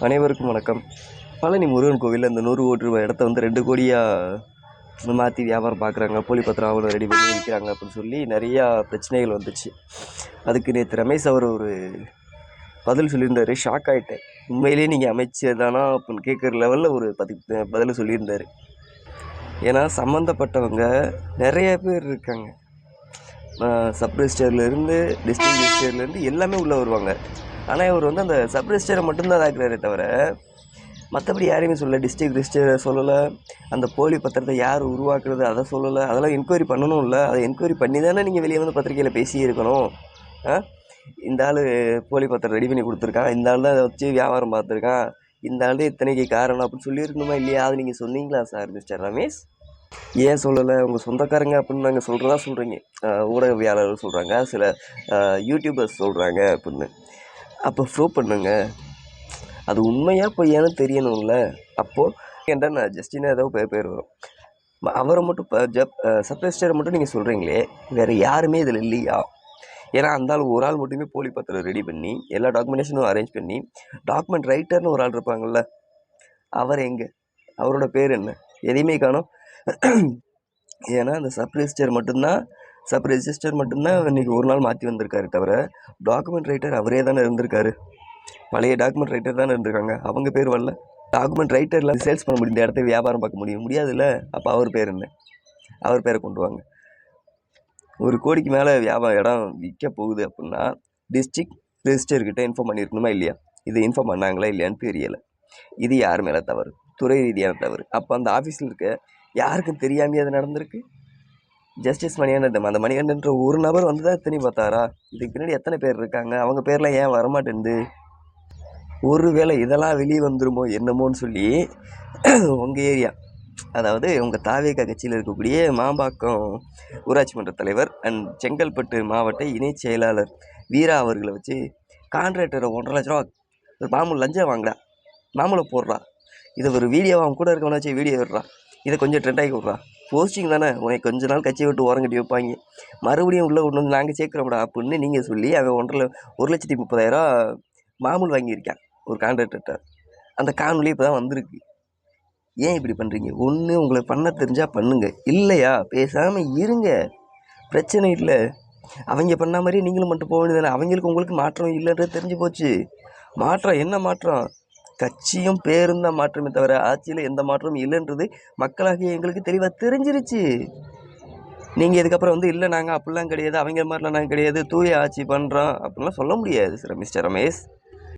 அனைவருக்கும் வணக்கம். பழனி முருகன் கோவிலில் இந்த 100 கோடி ரூபாய் இடத்த வந்து 2 கோடியாக மாற்றி வியாபாரம் பார்க்குறாங்க, போலி பத்திரம் ஆவணம் ரெடி பண்ணி விற்கிறாங்க அப்படின்னு சொல்லி நிறையா பிரச்சனைகள் வந்துச்சு. அதுக்கு நேற்று ரமேஷ் அவர் ஒரு பதில் சொல்லியிருந்தார். ஷாக் ஆகிட்டேன். உண்மையிலேயே நீங்கள் அமைச்சர் தானா அப்படின்னு கேட்குற லெவலில் ஒரு பதில் சொல்லியிருந்தார். ஏன்னா சம்மந்தப்பட்டவங்க நிறைய பேர் இருக்காங்க. சப் ரெஜிஸ்டர்லேருந்து டிஸ்ட்ரிக்ட் ரெஜிஸ்டர்லேருந்து எல்லாமே உள்ளே வருவாங்க. ஆனால் இவர் வந்து அந்த சப் ரெஜிஸ்டரை மட்டும்தான் இதாக்குறாரே தவிர மற்றபடி யாரையுமே சொல்லலை. டிஸ்ட்ரிக்ட் ரெஜிஸ்டரை சொல்லலை, அந்த போலி பத்திரத்தை யார் உருவாக்குறது அதை சொல்லலை. அதெல்லாம் என்கொயரி பண்ணணும். இல்லை அதை என்கொயரி பண்ணி தானே நீங்கள் வெளியே வந்து பத்திரிக்கையில் பேசியிருக்கணும். இந்த ஆள் போலி பத்திரம் ரெடி பண்ணி கொடுத்துருக்கான், இந்த ஆள் தான் அதை வச்சு வியாபாரம் பார்த்துருக்கான், இந்த ஆள் தான் இத்தனைக்கு காரணம் அப்படின்னு சொல்லியிருக்கணுமா இல்லையா? அது நீங்கள் சொன்னீங்களா சார் மிஸ்டர் ரமேஷ்? ஏன் சொல்லலை? உங்கள் சொந்தக்காரங்க அப்படின்னு நாங்கள் சொல்கிறதா சொல்கிறீங்க, ஊடகவியாளர்கள் சொல்கிறாங்க, சில யூடியூபர்ஸ் சொல்கிறாங்க அப்படின்னு. அப்போ ப்ரூவ் பண்ணுங்க. அது உண்மையாக பொய்யானு தெரியணும்ல. அப்போது என்ற நான் ஜஸ்டினா ஏதோ பேர் வரும். அவரை மட்டும் சப்ரெஜிஸ்டரை மட்டும் நீங்கள் சொல்கிறீங்களே, வேறு யாருமே இதில் இல்லையா? ஏன்னா அந்த ஆள் ஒரு ஆள் மட்டுமே போலி பத்திரம் ரெடி பண்ணி எல்லா டாக்குமெண்டேஷனும் அரேஞ்ச் பண்ணி டாக்குமெண்ட் ரைட்டர்னு ஒரு ஆள் இருப்பாங்கள்ல, அவர் எங்கே? அவரோட பேர் என்ன? எதையுமே காணோம். ஏன்னா அந்த சப் ரெஜிஸ்டர் மட்டும்தான் இன்றைக்கி ஒரு நாள் மாற்றி வந்திருக்காரு தவிர டாக்குமெண்ட் ரைட்டர் அவரே தானே இருந்திருக்காரு. பழைய டாக்குமெண்ட் ரைட்டர் தானே இருந்திருக்காங்க. அவங்க பேர் வரல. டாக்குமெண்ட் ரைட்டரில் சேல்ஸ் பண்ண முடியும், இந்த இடத்த வியாபாரம் பார்க்க முடியாதுல்ல. அப்போ அவர் பேர் என்ன? அவர் பேரை கொண்டு வாங்க. 1 கோடிக்கு மேலே இடம் விற்க போகுது அப்படின்னா டிஸ்ட்ரிக்ட் ரெஜிஸ்டர்கிட்ட இன்ஃபார்ம் பண்ணியிருக்கணுமா இல்லையா? இது இன்ஃபார்ம் பண்ணாங்களா இல்லையான்னு தெரியலை. இது யார் மேலே தவறு? துறை ரீதியான தவறு. அப்போ அந்த ஆஃபீஸில் இருக்க யாருக்கும் தெரியாமையே அது நடந்திருக்கு. ஜஸ்டிஸ் மணிகண்டன், அந்த மணிகண்டன்ற ஒரு நபர் வந்து தான் எத்தனை பார்த்தாரா? இதுக்கு பின்னாடி எத்தனை பேர் இருக்காங்க? அவங்க பேர்லாம் ஏன் வரமாட்டேங்குது? ஒருவேளை இதெல்லாம் வெளியே வந்துருமோ என்னமோன்னு சொல்லி உங்கள் ஏரியா, அதாவது உங்கள் தாவேகா கட்சியில் இருக்கக்கூடிய மாம்பாக்கம் ஊராட்சி மன்ற தலைவர் அண்ட் செங்கல்பட்டு மாவட்ட இணை செயலாளர் வீரா அவர்களை வச்சு கான்ட்ராக்டரை 1.5 லட்ச ரூபா மாமூல் லஞ்சம் வாங்கடா, மாமூலை போடுறா, இதை ஒரு வீடியோவை அவன் கூட இருக்கவன வச்சு வீடியோ விடுறா, இதை கொஞ்சம் ட்ரெண்டாகி விட்றா, போஸ்டிங் தானே, உனக்கு கொஞ்ச நாள் கட்சியை விட்டு ஓரங்கட்டி வைப்பாங்க, மறுபடியும் உள்ளே கொண்டு வந்து நாங்கள் சேர்க்குறோம்டா அப்படின்னு நீங்கள் சொல்லி அவன் 1,30,000 மாமூல் வாங்கியிருக்கான் ஒரு கான்ட்ராக்டர்கிட்ட. அந்த காணொலி இப்போ தான் வந்திருக்கு. ஏன் இப்படி பண்ணுறீங்க? ஒன்று உங்களை பண்ண தெரிஞ்சால் பண்ணுங்க, இல்லையா பேசாமல் இருங்க, பிரச்சனை இல்லை. அவங்க பண்ண மாதிரியே நீங்களும் மட்டும் போக வேண்டியதானே. அவங்களுக்கு உங்களுக்கு மாற்றம் இல்லைன்றது தெரிஞ்சு போச்சு. மாற்றம் என்ன மாற்றம்? கட்சியும் பேரும் தான் மாற்றமே தவிர ஆட்சியில் எந்த மாற்றமும் இல்லைன்றது மக்களாகிய எங்களுக்கு தெளிவாக தெரிஞ்சிருச்சு. நீங்கள் இதுக்கப்புறம் வந்து இல்லை நாங்கள் அப்படிலாம் கிடையாது, அவங்க மாதிரிலாம் நாங்கள் கிடையாது, தூய ஆட்சி பண்ணுறோம் அப்படின்லாம் சொல்ல முடியாது சார் மிஸ்டர் ரமேஷ்.